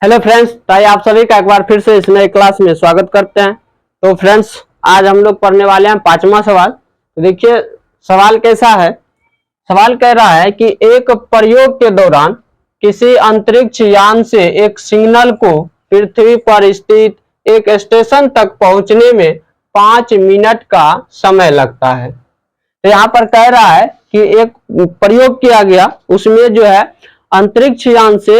Hello friends, तो आप सभी का एक बार फिर से इस नए क्लास में स्वागत करते हैं। तो फ्रेंड्स, आज हम लोग पढ़ने वाले हैं पांचवा सवाल। तो देखिए सवाल कैसा है। सवाल कह रहा है कि एक प्रयोग के दौरान किसी अंतरिक्ष यान से एक सिग्नल को पृथ्वी पर स्थित एक स्टेशन तक पहुंचने में 5 मिनट का समय लगता है। तो यहाँ पर कह रहा है कि एक प्रयोग किया गया, उसमें जो है अंतरिक्ष यान से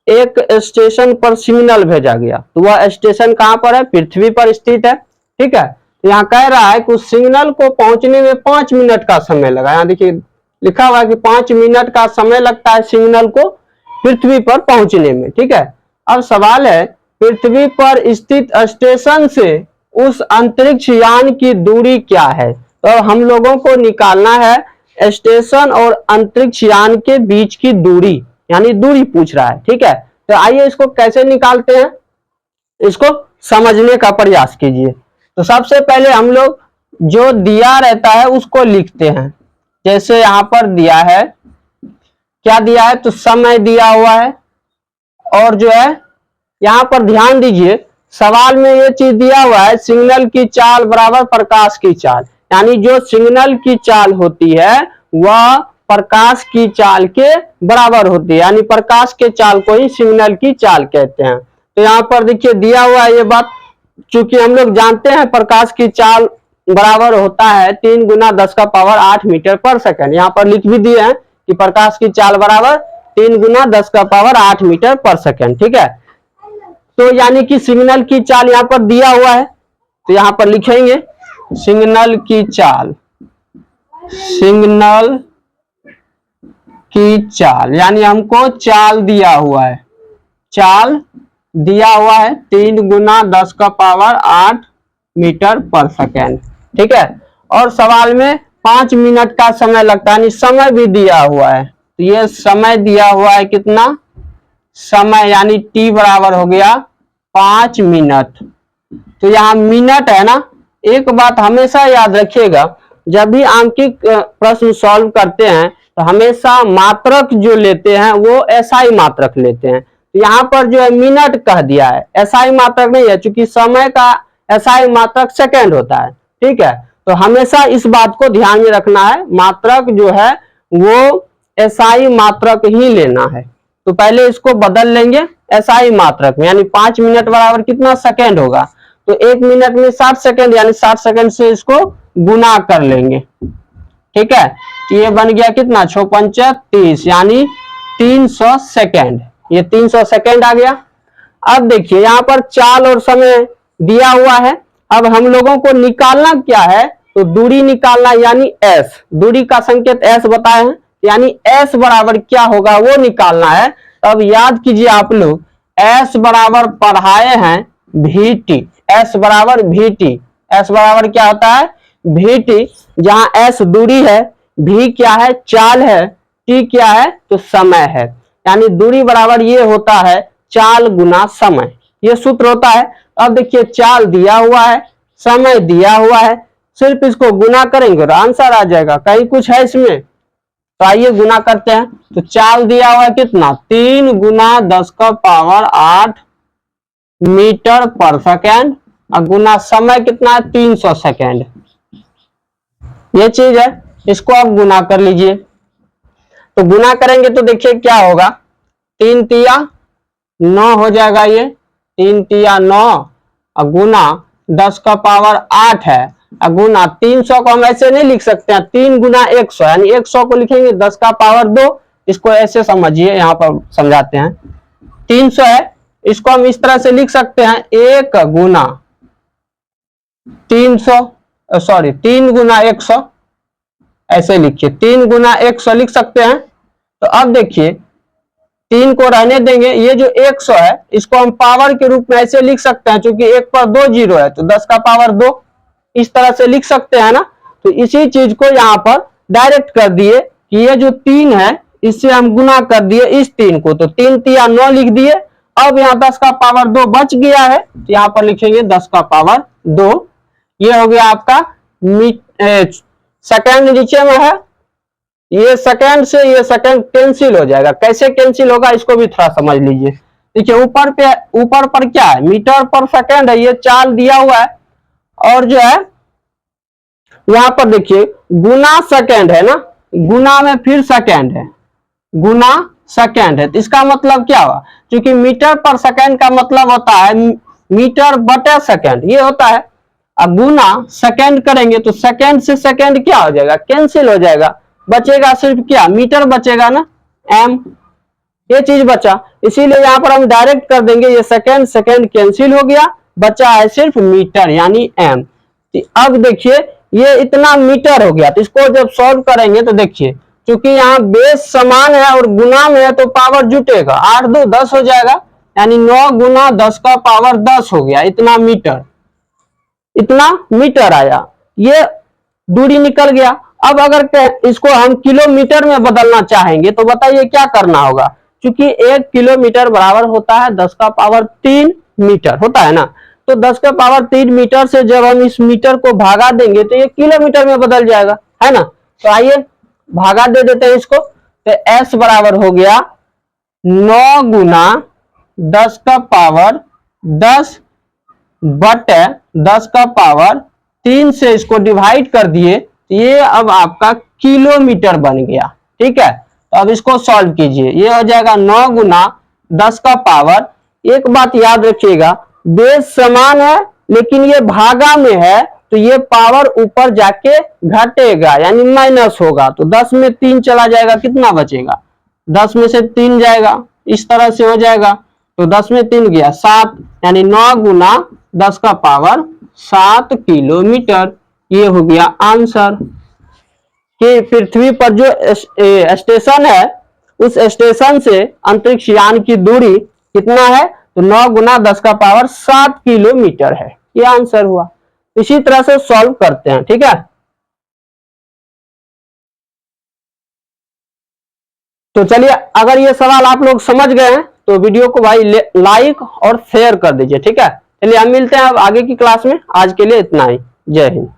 एक स्टेशन पर सिग्नल भेजा गया। तो वह स्टेशन कहां पर है? पृथ्वी पर स्थित है। ठीक है, यहाँ कह रहा है कि उस सिग्नल को पहुंचने में 5 मिनट का समय लगा। यहाँ देखिए लिखा हुआ है कि 5 मिनट का समय लगता है सिग्नल को पृथ्वी पर पहुंचने में। ठीक है, अब सवाल है पृथ्वी पर स्थित स्टेशन से उस अंतरिक्ष यान की दूरी क्या है। तो हम लोगों को निकालना है स्टेशन और अंतरिक्ष यान के बीच की दूरी, यानी दूरी पूछ रहा है। ठीक है, तो आइए इसको कैसे निकालते हैं, इसको समझने का प्रयास कीजिए। तो सबसे पहले हम लोग जो दिया रहता है उसको लिखते हैं। जैसे यहाँ पर दिया है, क्या दिया है? तो समय दिया हुआ है। और जो है यहाँ पर ध्यान दीजिए, सवाल में ये चीज दिया हुआ है, सिग्नल की चाल बराबर प्रकाश की चाल। यानी जो सिग्नल की चाल होती है वह प्रकाश की चाल के बराबर होती है, यानी प्रकाश के चाल को ही सिग्नल की चाल कहते हैं। तो यहाँ पर देखिए दिया हुआ है ये बात, चूंकि हम लोग जानते हैं प्रकाश की चाल बराबर होता है 3 × 10⁸ मीटर पर सेकंड। यहाँ पर लिख भी दिए हैं कि प्रकाश की चाल बराबर 3 × 10⁸ मीटर पर सेकंड। ठीक है, तो यानी कि सिग्नल की चाल यहाँ पर दिया हुआ है, तो यहाँ पर लिखेंगे सिग्नल की चाल। सिग्नल की चाल यानी हमको चाल दिया हुआ है, चाल दिया हुआ है 3 × 10⁸ मीटर पर सेकेंड। ठीक है, और सवाल में 5 मिनट का समय लगता है, यानी समय भी दिया हुआ है। तो ये समय दिया हुआ है कितना? समय यानी t बराबर हो गया 5 मिनट। तो यहाँ मिनट है ना। एक बात हमेशा याद रखिएगा, जब भी आंकिक प्रश्न सॉल्व करते हैं तो हमेशा मात्रक जो लेते हैं वो एसआई मात्रक लेते हैं। तो यहाँ पर जो है मिनट कह दिया है, एसआई मात्रक नहीं है, क्योंकि समय का एसआई मात्रक सेकंड होता है। ठीक है, तो हमेशा इस बात को ध्यान में रखना है, मात्रक जो है वो एसआई मात्रक ही लेना है। तो पहले इसको बदल लेंगे एसआई मात्रक में, यानी 5 मिनट बराबर कितना सेकंड होगा? तो 1 मिनट में 60 सेकंड, यानी 60 सेकंड से इसको गुना कर लेंगे। ठीक है, तो ये बन गया कितना? 6 × 5 = 30, यानी 300 सेकंड। ये 300 सेकंड आ गया। अब देखिए यहाँ पर चाल और समय दिया हुआ है। अब हम लोगों को निकालना क्या है? तो दूरी निकालना, यानी s। दूरी का संकेत s बताए हैं, यानी s बराबर क्या होगा वो निकालना है। अब याद कीजिए आप लोग, s बराबर पढ़ाए हैं vt। s बराबर vt। s बराबर क्या होता है? vt। जहां s दूरी है, v क्या है? चाल है, t क्या है? तो समय है। यानी दूरी बराबर ये होता है चाल गुना समय, ये सूत्र होता है। अब देखिए चाल दिया हुआ है, समय दिया हुआ है, सिर्फ इसको गुना करेंगे और आंसर आ जाएगा। कहीं कुछ है इसमें? तो आइए गुना करते हैं। तो चाल दिया हुआ है कितना? 3 × 10⁸ मीटर पर सेकेंड, और गुना समय कितना है? 300 सेकेंड। ये चीज है, इसको आप गुना कर लीजिए। तो गुना करेंगे तो देखिए क्या होगा, 3 × 9 हो जाएगा। ये 3 × 9 और गुना 10⁸ है, और गुना 300 को हम ऐसे नहीं लिख सकते हैं, 3 × 100, यानी 100 को लिखेंगे 10⁻²। इसको ऐसे समझिए, यहाँ पर समझाते हैं। 300 है, इसको हम इस तरह से लिख सकते हैं 1 × 3 × 100, ऐसे लिखिए 3 × 100 लिख सकते हैं। तो अब देखिए 3 को रहने देंगे, ये जो 100 है इसको हम पावर के रूप में ऐसे लिख सकते हैं, क्योंकि 1 पर 2 जीरो है, तो 10⁻², इस तरह से लिख सकते हैं ना। तो इसी चीज को यहाँ पर डायरेक्ट कर दिए कि ये जो 3 है इससे हम गुना कर दिए इस 3 को, तो 3 × 9 लिख दिए। अब यहाँ 10⁻² बच गया है, तो यहाँ पर लिखेंगे 10⁻²। ये हो गया आपका सेकंड। नीचे में है, ये सेकंड से ये सेकंड कैंसिल हो जाएगा। कैसे कैंसिल होगा इसको भी थोड़ा समझ लीजिए। देखिए ऊपर पर क्या है, मीटर पर सेकेंड है, ये चाल दिया हुआ है, और जो है यहां पर देखिए गुना सेकेंड है ना, गुना में फिर सेकेंड है, गुना सेकेंड है, तो इसका मतलब क्या हुआ, क्योंकि मीटर पर सेकेंड का मतलब होता है मीटर बटे सेकेंड, ये होता है। अब गुना सेकेंड करेंगे तो सेकेंड से सेकेंड क्या हो जाएगा, कैंसिल हो जाएगा, बचेगा सिर्फ क्या, मीटर बचेगा ना, एम, ये चीज बचा। इसीलिए यहां पर हम डायरेक्ट कर देंगे, ये सेकेंड सेकेंड कैंसिल हो गया, बचा है सिर्फ मीटर यानी एम। अब देखिए ये इतना मीटर हो गया, तो इसको जब सॉल्व करेंगे तो देखिए क्योंकि यहाँ बेस समान है और गुना में है तो पावर जुटेगा, 8 2 10 हो जाएगा, यानी 9 गुना 10 का पावर 10 हो गया, इतना मीटर आया, ये दूरी निकल गया। अब अगर इसको हम किलोमीटर में बदलना चाहेंगे तो बताइए क्या करना होगा, क्योंकि 1 किलोमीटर बराबर होता है 10 का पावर 3 मीटर होता है ना, तो 10 का पावर 3 मीटर से जब हम इस मीटर को भागा देंगे तो ये किलोमीटर में बदल जाएगा, है ना। तो आइए भागा दे देते हैं इसको, तो S बराबर हो गया 9 गुना 10 का पावर 10 बटे 10 का पावर 3 से इसको डिवाइड कर दिए, ये अब आपका किलोमीटर बन गया, ठीक है। तो अब इसको सॉल्व कीजिए, ये हो जाएगा 9 गुना 10 का पावर, एक बात याद रखिएगा बेस समान है लेकिन ये भागा में है तो ये पावर ऊपर जाके घटेगा यानी माइनस होगा, तो 10 में 3 चला जाएगा, कितना बचेगा, 10 में से 3 जाएगा, इस तरह से हो जाएगा, तो 10 में 3 गया 7, यानी 9 गुना 10 का पावर 7 किलोमीटर, ये हो गया आंसर। कि पृथ्वी पर जो स्टेशन है उस स्टेशन से अंतरिक्ष यान की दूरी कितना है, तो 9 गुना 10 का पावर 7 किलोमीटर है, ये आंसर हुआ। इसी तरह से सॉल्व करते हैं, ठीक है। तो चलिए अगर ये सवाल आप लोग समझ गए हैं तो वीडियो को भाई लाइक और शेयर कर दीजिए, ठीक है। चलिए हम मिलते हैं अब आगे की क्लास में, आज के लिए इतना ही, जय हिंद।